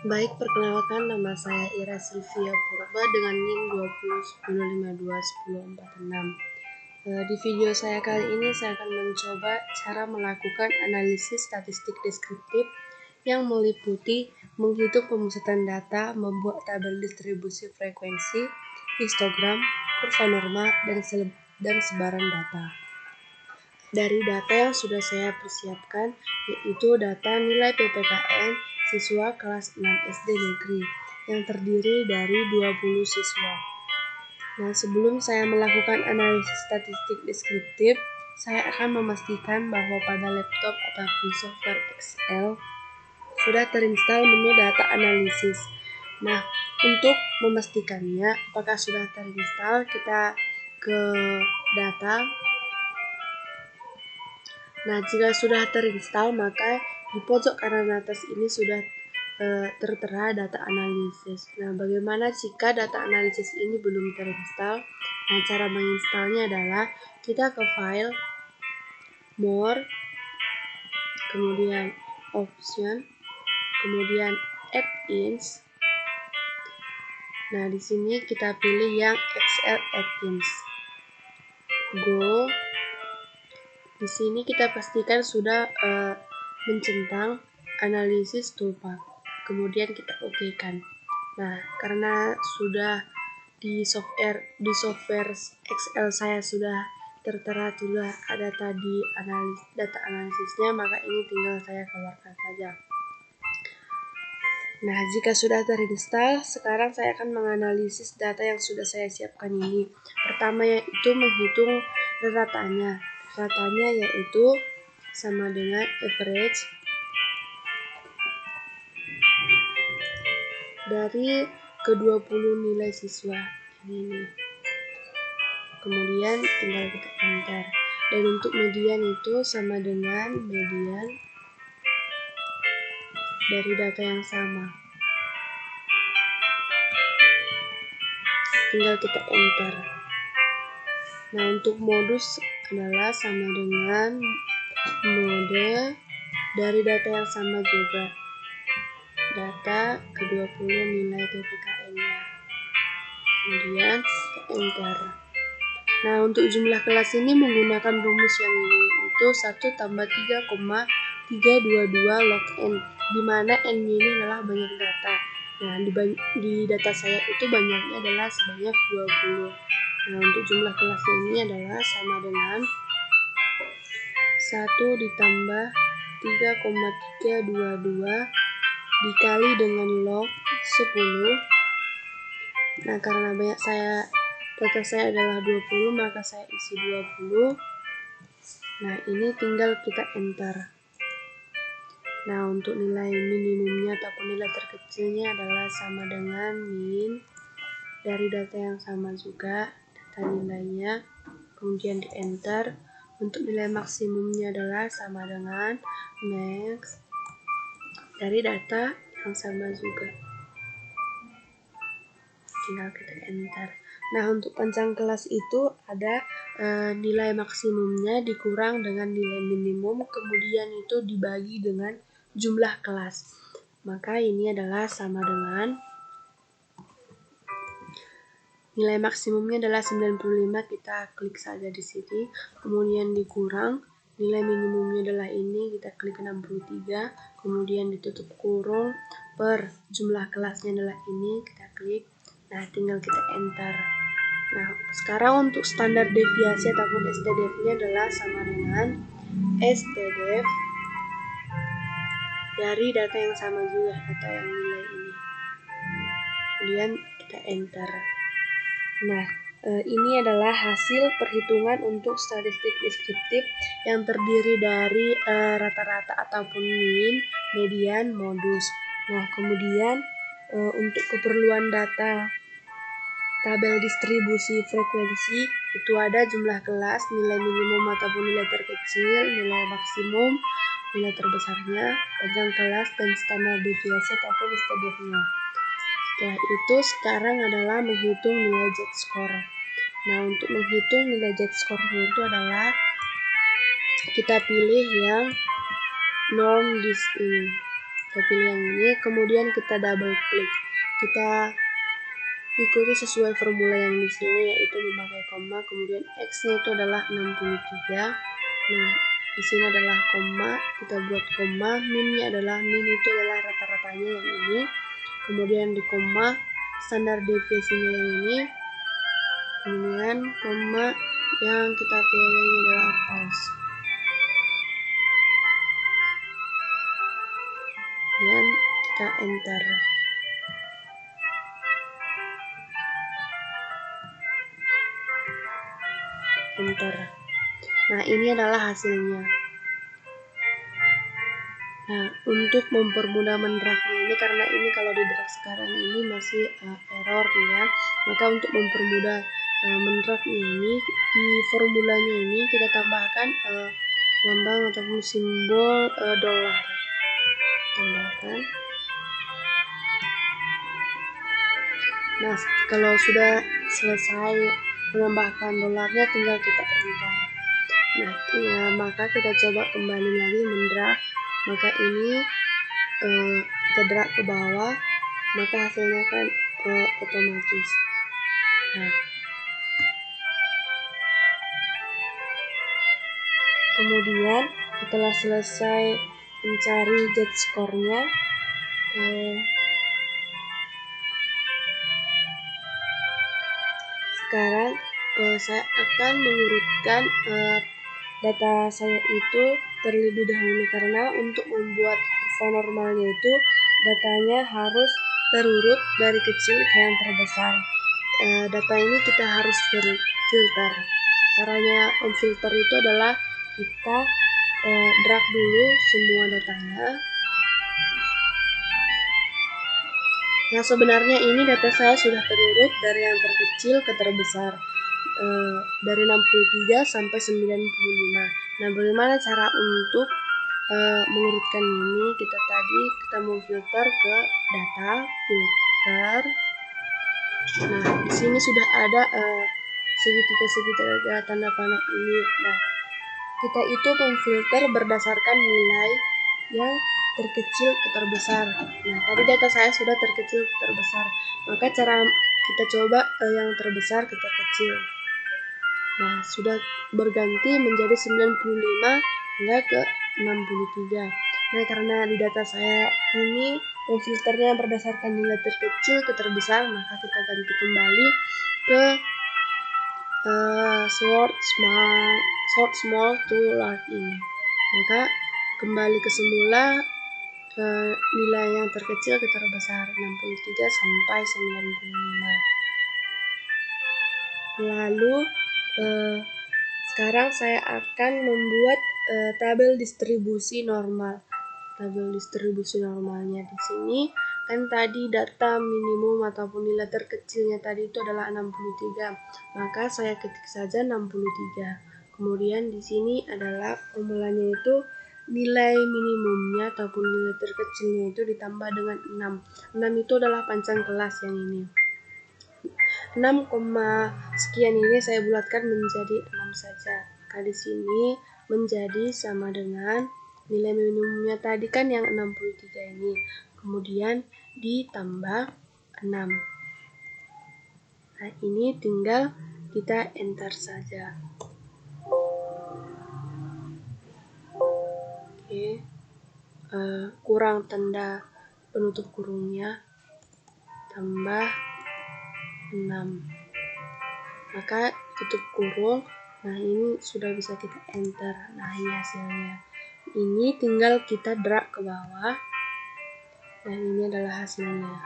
Baik, perkenalkan nama saya Ira Silvia Purba dengan NIM 2010521046. Di video saya kali ini saya akan mencoba cara melakukan analisis statistik deskriptif yang meliputi menghitung pemusatan data, membuat tabel distribusi frekuensi, histogram, kurva norma, dan sebaran data. Dari data yang sudah saya persiapkan, yaitu data nilai PPKN siswa kelas 6 SD negeri yang terdiri dari 20 siswa. Nah, sebelum saya melakukan analisis statistik deskriptif, saya akan memastikan bahwa pada laptop ataupun software Excel sudah terinstall menu data analisis. Nah, untuk memastikannya apakah sudah terinstall, kita ke data. Nah, jika sudah terinstall, maka di pojok kanan atas ini sudah tertera data analisis. Nah, bagaimana jika data analisis ini belum terinstall? Nah, cara menginstalnya adalah kita ke file, more, kemudian option, kemudian add-ins. Nah, di sini kita pilih yang Excel add-ins. Go. Di sini kita pastikan sudah mencentang analisis toolbar. Kemudian kita OK-kan. Nah, karena sudah di software Excel saya sudah tertera sudah ada tadi data analisisnya, maka ini tinggal saya keluarkan saja. Nah, jika sudah terinstall, sekarang saya akan menganalisis data yang sudah saya siapkan ini. Pertama yaitu menghitung ratanya. Ratanya yaitu sama dengan average dari ke-20 nilai siswa ini. Kemudian tinggal kita enter. Dan untuk median itu sama dengan median dari data yang sama. Tinggal kita enter. Nah, untuk modus adalah sama dengan mode dari data yang sama juga. Data ke-20 nilai PPKN-nya. Kemudian kita enter. Nah, untuk jumlah kelas ini menggunakan rumus yang ini, itu 1 tambah 3,322 log n, di mana n ini adalah banyak data. Nah, di data saya itu banyaknya adalah sebanyak 20. Nah, untuk jumlah kelas ini adalah sama dengan 1 ditambah 3,322 dikali dengan log 10. Nah, karena data saya adalah 20, maka saya isi 20. Nah, ini tinggal kita enter. Nah, untuk nilai minimumnya ataupun nilai terkecilnya adalah sama dengan min dari data yang sama juga, data nilainya, kemudian di enter. Untuk nilai maksimumnya adalah sama dengan max dari data yang sama juga, tinggal kita enter. Nah, untuk panjang kelas itu ada nilai maksimumnya dikurang dengan nilai minimum, kemudian itu dibagi dengan jumlah kelas. Maka ini adalah sama dengan nilai maksimumnya adalah 95, kita klik saja di sini. Kemudian dikurang nilai minimumnya adalah ini, kita klik 63, kemudian ditutup kurung per jumlah kelasnya adalah ini, kita klik. Nah, tinggal kita enter. Nah, sekarang untuk standar deviasi ataupun STDF-nya adalah sama dengan STDF dari data yang sama juga, data yang nilai ini. Kemudian kita enter. Nah, ini adalah hasil perhitungan untuk statistik deskriptif yang terdiri dari rata-rata ataupun min, median, modus. Nah, kemudian untuk keperluan data tabel distribusi frekuensi itu ada jumlah kelas, nilai minimum ataupun nilai terkecil, nilai maksimum, nilai terbesarnya, panjang kelas, dan standar deviasi ataupun STDF-nya. Setelah itu sekarang adalah menghitung nilai z-score. Nah, untuk menghitung nilai z-score-nya itu adalah kita pilih yang norm dis ini. kita pilih yang ini, kemudian kita double klik, kita ikuti sesuai formula yang di sini, yaitu memakai koma, kemudian X-nya itu adalah 63. Nah, di sini adalah koma, kita buat koma, min-nya adalah itu adalah rata-ratanya yang ini. Kemudian di koma, standar deviasinya yang ini. Kemudian koma yang kita pilih adalah false. Kemudian kita enter. Nah, ini adalah hasilnya. Nah, untuk mempermudah mendragnya ini, karena ini kalau di drag sekarang ini masih error ya, maka untuk mempermudah mendragnya ini, di formulanya ini kita tambahkan lambang ataupun simbol dolar. Tambahkan. Nah, kalau sudah selesai menambahkan dolarnya, tinggal kita enter. Nah, maka kita coba kembali lagi mendrag, maka ini kita drag ke bawah, maka hasilnya kan otomatis. Nah, kemudian setelah selesai mencari z-score-nya, sekarang saya akan mengurutkan data saya itu terlebih dahulu, karena untuk membuat kurva normalnya itu datanya harus terurut dari kecil ke yang terbesar. Data ini kita harus filter. Caranya memfilter itu adalah kita drag dulu semua datanya. Nah, sebenarnya ini data saya sudah terurut dari yang terkecil ke terbesar, dari 63 sampai 95. Nah, bagaimana cara untuk mengurutkan ini? Kita mau filter ke data, filter. Nah, di sini sudah ada segitiga tanda panah ini. Nah, kita itu memfilter berdasarkan nilai yang terkecil ke terbesar. Nah, tadi data saya sudah terkecil ke terbesar, maka cara kita coba yang terbesar ke terkecil. Nah, sudah berganti menjadi 95 hingga ke 63. Nah, karena di data saya ini filternya berdasarkan nilai terkecil ke terbesar, maka kita ganti kembali ke sort small to large ini. Maka kembali ke semula, nilai yang terkecil ke terbesar, 63 sampai 95. Lalu sekarang saya akan membuat tabel distribusi normal. Tabel distribusi normalnya di sini kan tadi data minimum ataupun nilai terkecilnya tadi itu adalah 63. Maka saya ketik saja 63. Kemudian di sini adalah formulanya itu nilai minimumnya ataupun nilai terkecilnya itu ditambah dengan 6. 6 itu adalah pancang kelas yang ini. 6, sekian ini saya bulatkan menjadi 6 saja. Maka di sini menjadi sama dengan nilai minimumnya tadi kan yang 63 ini. Kemudian ditambah 6. Nah, ini tinggal kita enter saja. Oke. Kurang tanda penutup kurungnya, tambah 6. Maka tutup kurung. Nah, ini sudah bisa kita enter. Nah, ini hasilnya. Ini tinggal kita drag ke bawah. Dan ini adalah hasilnya.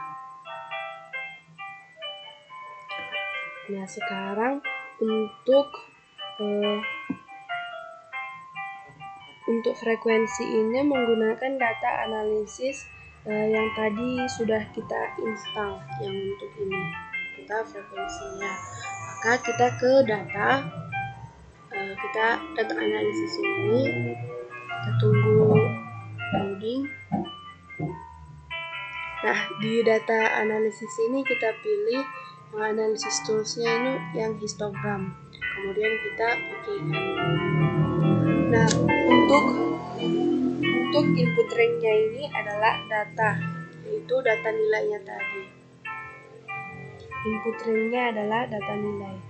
Nah, sekarang untuk frekuensi ini menggunakan data analisis yang tadi sudah kita install yang untuk ini. Kita frekuensinya. Maka kita ke data analisis ini, kita tunggu loading. Nah, di data analisis ini kita pilih analisis toolsnya ini yang histogram, kemudian kita oke kan. Nah, untuk untuk input range-nya ini adalah data, yaitu data nilainya tadi. Input range-nya adalah data nilai.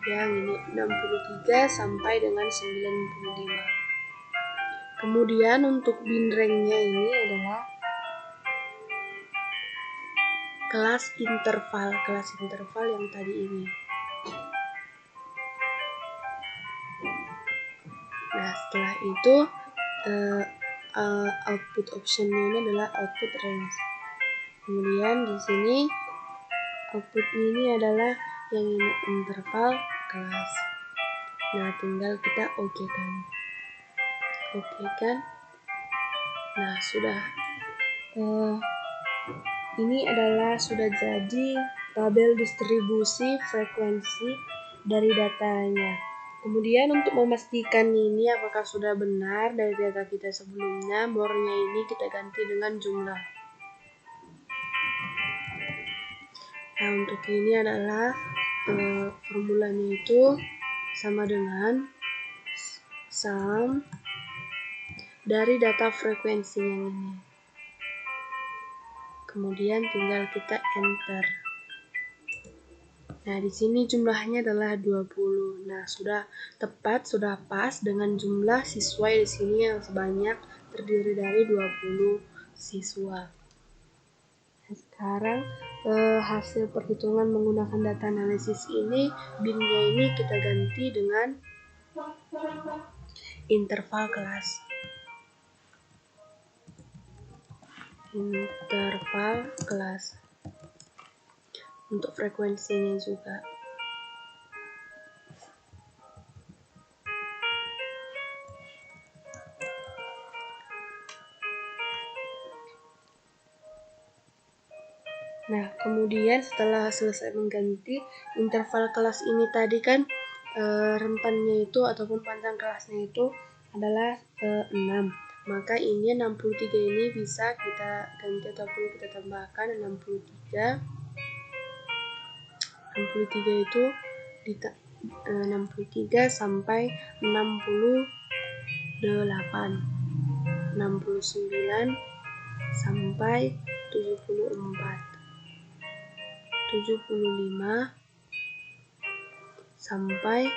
Yang ini 63 sampai dengan 95. Kemudian untuk bin range-nya ini adalah kelas interval yang tadi ini. Nah, setelah itu output option ini adalah output range. Kemudian di sini output ini adalah yang ini interval kelas. Nah, tinggal kita oke kan. Nah, sudah. Ini adalah sudah jadi tabel distribusi frekuensi dari datanya. Kemudian untuk memastikan ini apakah sudah benar dari data kita sebelumnya, more-nya ini kita ganti dengan jumlah. Nah, untuk ini adalah formulanya itu sama dengan sum dari data frekuensi yang ini. Kemudian tinggal kita enter. Nah, di sini jumlahnya adalah 20. Nah, sudah tepat, sudah pas dengan jumlah siswa di sini yang sebanyak terdiri dari 20 siswa. Nah, sekarang hasil perhitungan menggunakan data analisis ini, bin-nya ini kita ganti dengan interval kelas. Untuk frekuensinya juga. Nah, kemudian setelah selesai mengganti interval kelas ini tadi kan rentannya itu ataupun panjang kelasnya itu adalah 6. Maka ini 63 ini bisa kita ganti ataupun kita tambahkan 63. 63 itu 63 sampai 68. 69 sampai 74. 75 sampai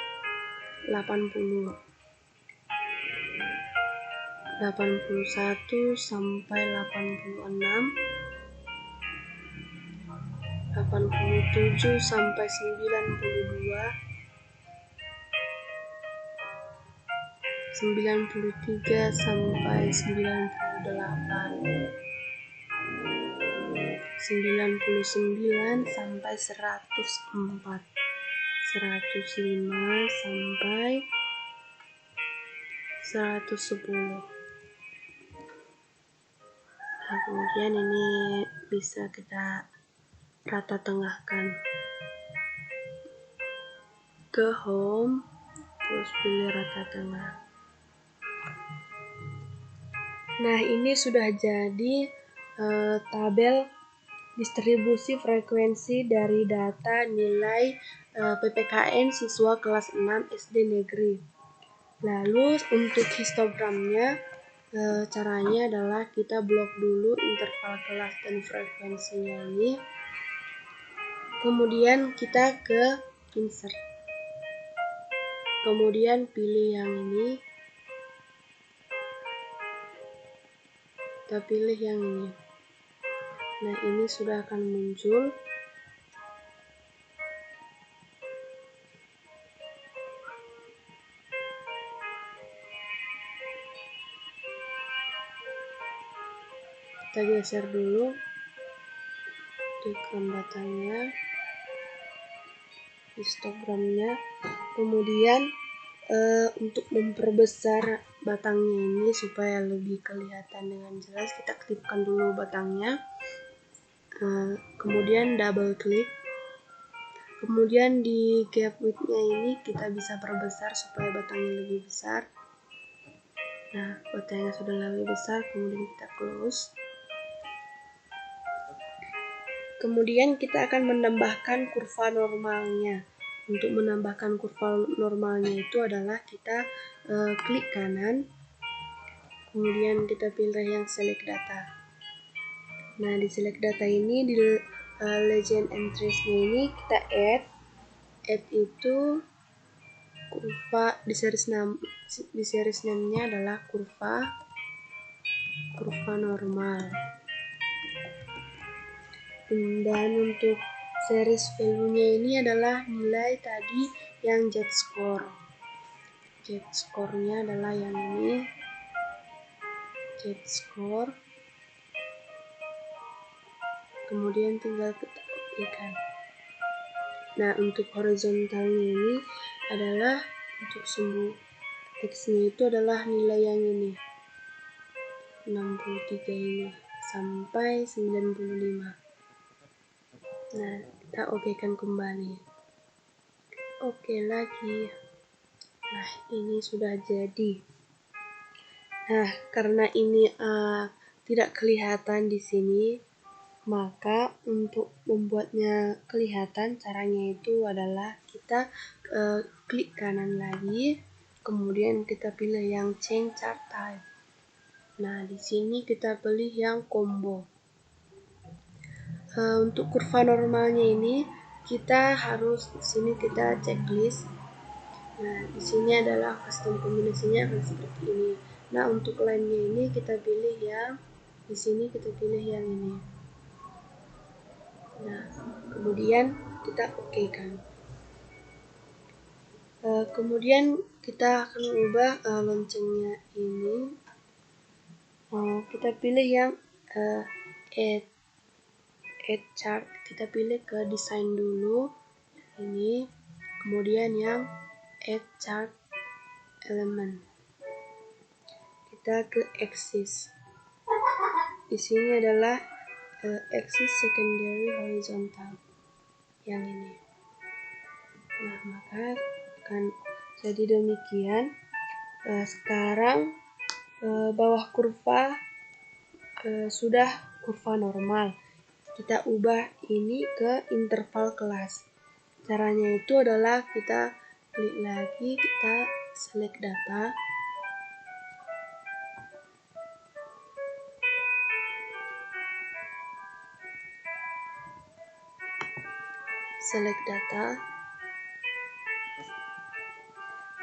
80. 81 sampai 86. 87 sampai 92. 93 sampai 98. 99 sampai 104. 105 sampai 110. Nah, kemudian ini bisa kita rata tengahkan ke home, terus pilih rata tengah. Nah, ini sudah jadi tabel distribusi frekuensi dari data nilai PPKN siswa kelas 6 SD negeri. Lalu untuk histogramnya, caranya adalah kita blok dulu interval kelas dan frekuensinya ini. Kemudian kita ke insert. Kemudian pilih yang ini. Kita pilih yang ini. Nah, ini sudah akan muncul. Kita geser dulu diagram batangnya, histogramnya. Kemudian untuk memperbesar batangnya ini supaya lebih kelihatan dengan jelas, kita aktifkan dulu batangnya. Kemudian double klik. Kemudian di gap width-nya ini kita bisa perbesar supaya batangnya lebih besar. Nah, batangnya sudah lebih besar, kemudian kita close. Kemudian kita akan menambahkan kurva normalnya. Untuk menambahkan kurva normalnya itu adalah kita klik kanan, kemudian kita pilih yang select data. Nah, di select data ini, di legend entries-nya ini kita add itu kurva, di series name-nya adalah kurva normal. Dan untuk series value-nya ini adalah nilai tadi yang z-score. Z-score-nya adalah yang ini, z-score. Kemudian tinggal kita ikan. Nah, untuk horizontalnya ini adalah untuk sumbu X-nya itu adalah nilai yang ini, 63 ini sampai 95. Nah, kita okekan kembali. Oke lagi. Nah, ini sudah jadi. Nah, karena ini tidak kelihatan di sini, maka untuk membuatnya kelihatan, caranya itu adalah kita klik kanan lagi, kemudian kita pilih yang change chart type. Nah, di sini kita pilih yang combo. Untuk kurva normalnya ini kita harus di sini kita checklist. Nah, di sini adalah custom kombinasinya akan seperti ini. Nah, untuk line-nya ini kita pilih yang di sini, kita pilih yang ini. Nah, kemudian kita okekan. Kemudian kita akan ubah loncengnya ini. Kita pilih yang add chart. Kita pilih ke design dulu ini. Kemudian yang add chart element. Kita ke axis. Di sini adalah axis secondary horizontal yang ini. Nah, maka akan jadi demikian. Sekarang bawah kurva sudah kurva normal. Kita ubah ini ke interval kelas. Caranya itu adalah kita klik lagi, kita select data. Select data.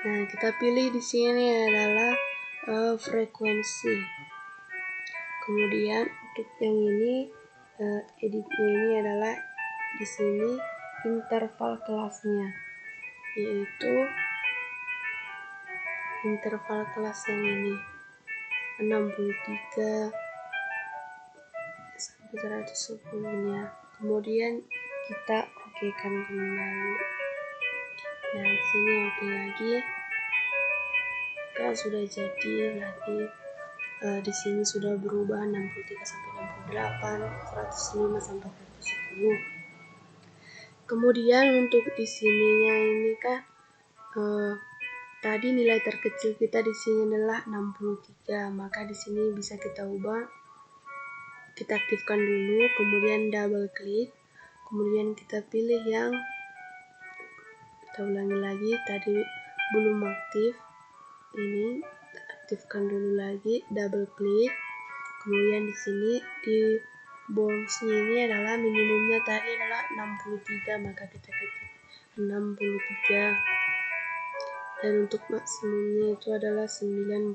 Nah, kita pilih di sini adalah frekuensi. Kemudian untuk yang ini editnya ini adalah di sini interval kelasnya, yaitu interval kelas yang ini 63 sampai 110-nya. Kemudian kita okekan kembali. Nah, di sini oke lagi. Kan sudah jadi lagi. Di sini sudah berubah 63 sampai 68, 105 sampai 110. Kemudian untuk di sininya ini kan tadi nilai terkecil kita di sini adalah 63, maka di sini bisa kita ubah. Kita aktifkan dulu, kemudian double klik, kemudian kita pilih yang kita ulangi lagi tadi belum aktif. Ini kita aktifkan dulu lagi, double klik. Kemudian di sini di bounce-nya ini adalah minimumnya tadi adalah 63, maka kita ketik 63. Dan untuk maksimumnya itu adalah 95.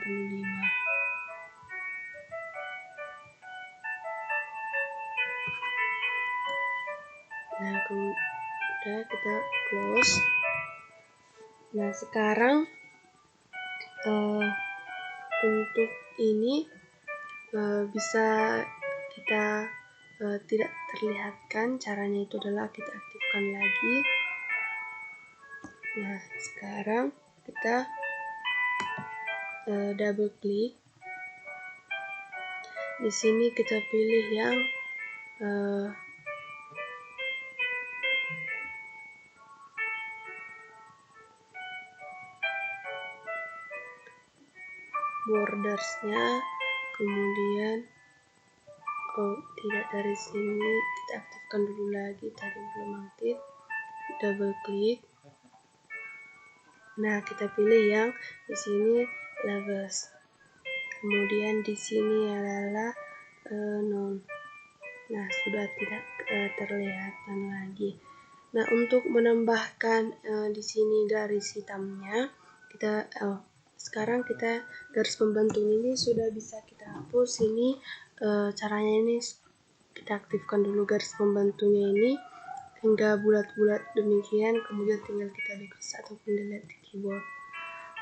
Nah, kemudian kita close. Nah, sekarang untuk ini bisa kita tidak terlihatkan. Caranya itu adalah kita aktifkan lagi. Nah, sekarang kita double klik. Di sini kita pilih yang bordersnya, kemudian tidak dari sini, kita aktifkan dulu lagi, tadi belum aktif, double klik. Nah, kita pilih yang di sini levels. Kemudian di sini adalah 0. Nah, sudah tidak terlihat lagi. Nah, untuk menambahkan di sini garis hitamnya, sekarang kita garis pembantu ini sudah bisa kita hapus. Ini caranya ini kita aktifkan dulu garis pembantunya ini hingga bulat-bulat demikian, kemudian tinggal kita backslash ataupun delete di keyboard.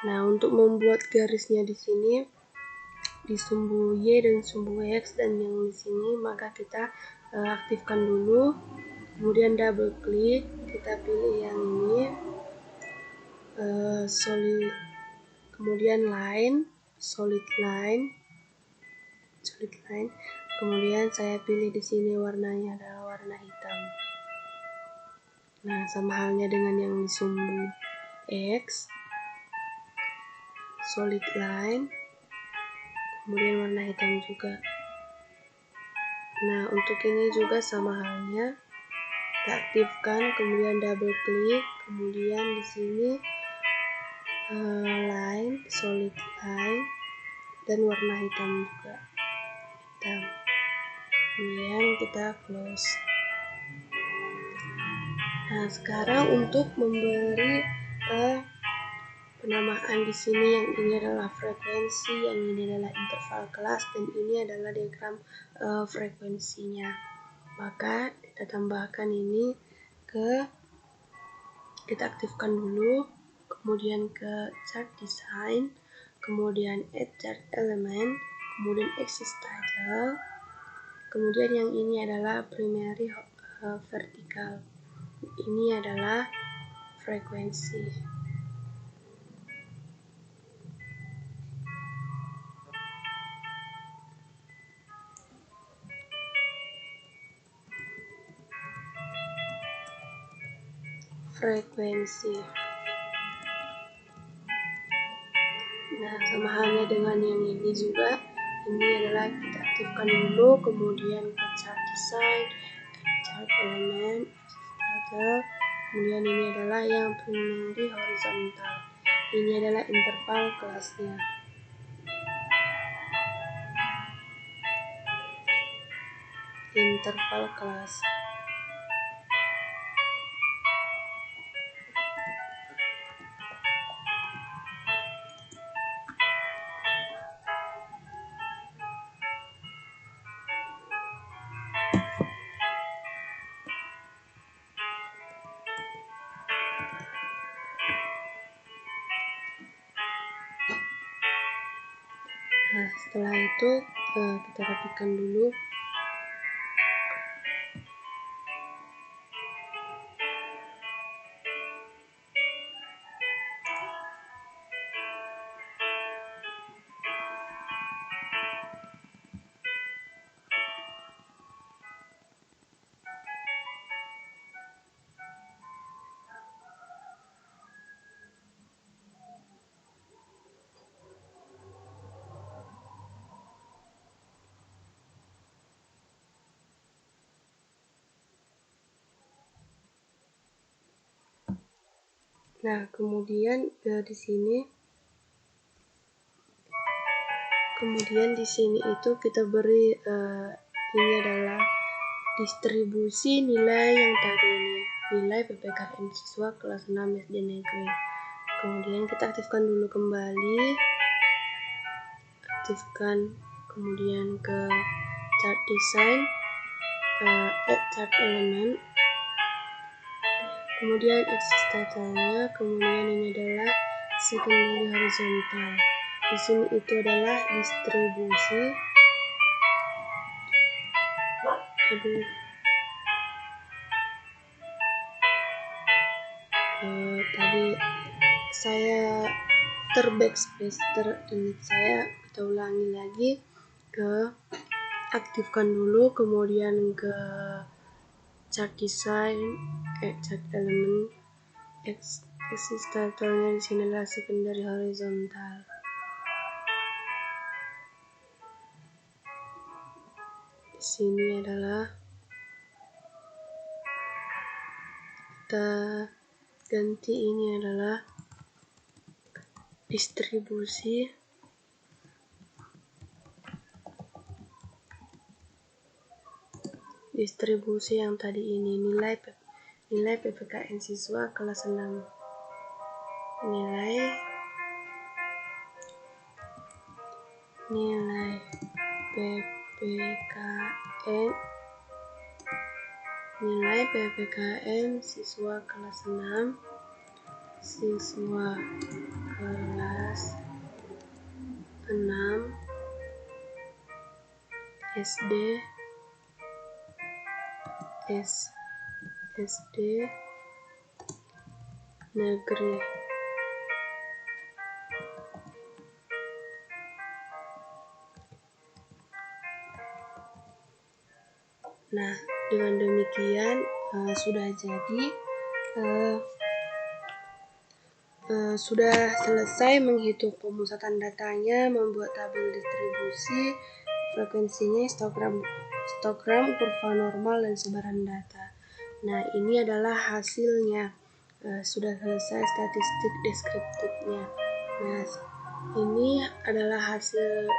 Nah, untuk membuat garisnya di sini di sumbu Y dan sumbu X dan yang di sini, maka kita aktifkan dulu, kemudian double klik, kita pilih yang ini, solid, kemudian solid line, kemudian saya pilih di sini warnanya adalah warna hitam. Nah, sama halnya dengan yang di sumbu X, solid line, kemudian warna hitam juga. Nah, untuk ini juga sama halnya, kita aktifkan, kemudian double klik, kemudian di sini line, solid line, dan warna hitam juga, hitam. Kemudian kita close. Nah, sekarang untuk memberi penamaan di sini, yang ini adalah frekuensi, yang ini adalah interval kelas, dan ini adalah diagram frekuensinya. Maka kita tambahkan ini kita aktifkan dulu, kemudian ke chart design, kemudian add chart element, kemudian axis title, kemudian yang ini adalah primary vertical, ini adalah frekuensi. Nah, sama halnya dengan yang ini juga, ini adalah kita aktifkan dulu, kemudian ke chart design, chart element, title, kemudian ini adalah yang primary horizontal, ini adalah interval kelasnya. Interval kelas. Nah, setelah itu kita rapikan dulu. Nah, kemudian di sini itu kita beri ini adalah distribusi nilai yang tadi ini, nilai PPKN siswa kelas 6 SD negeri. Kemudian kita aktifkan dulu kembali, kemudian ke chart design, add chart element, kemudian axis title-nya, kemudian ini adalah secondary horizontal. Di sini itu adalah distribusi. Tadi saya backspace, kita ulangi lagi, aktifkan dulu, kemudian ke chart design, chart element, axis title-nya di sini adalah secondary horizontal. Di sini adalah kita ganti, ini adalah distribusi distribusi yang tadi ini, nilai PPKN siswa kelas 6. Nilai PPKN siswa kelas 6 SD negeri. Nah, dengan demikian sudah jadi, sudah selesai menghitung pemusatan datanya, membuat tabel distribusi, frekuensinya, histogram, kurva normal, dan sebaran data. Nah, ini adalah hasilnya. Sudah selesai statistik deskriptifnya. Nah, ini adalah hasil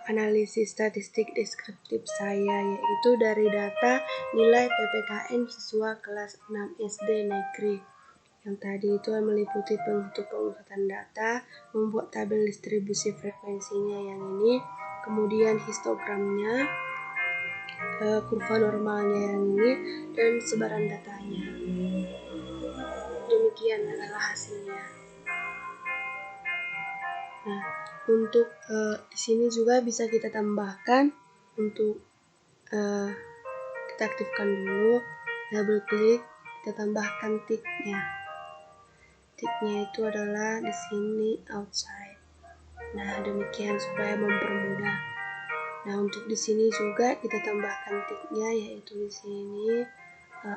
analisis statistik deskriptif saya, yaitu dari data nilai PPKN siswa kelas 6 SD negeri. Yang tadi itu meliputi pemusatan data, membuat tabel distribusi frekuensinya yang ini, kemudian histogramnya, kurva normalnya yang ini, dan sebaran datanya. Demikian adalah hasilnya. Nah, untuk di sini juga bisa kita tambahkan, untuk kita aktifkan dulu, double klik, kita tambahkan tiknya. Tiknya itu adalah di sini outside. Nah, demikian supaya mempermudah. Nah, untuk di sini juga kita tambahkan tiknya, yaitu di sini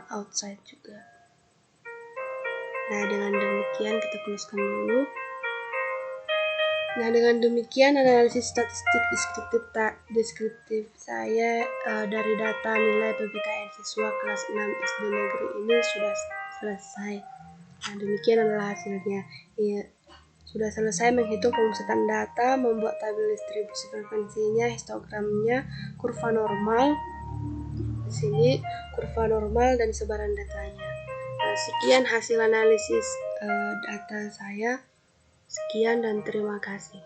outside juga. Nah, dengan demikian kita closekan dulu. Nah, dengan demikian analisis statistik deskriptif saya dari data nilai PPKN siswa kelas 6 SD negeri ini sudah selesai. Nah, demikian adalah hasilnya. Ya, sudah selesai menghitung pemusatan data, membuat tabel distribusi frekuensinya, histogramnya, kurva normal. Di sini kurva normal dan sebaran datanya. Nah, sekian hasil analisis data saya. Sekian dan terima kasih.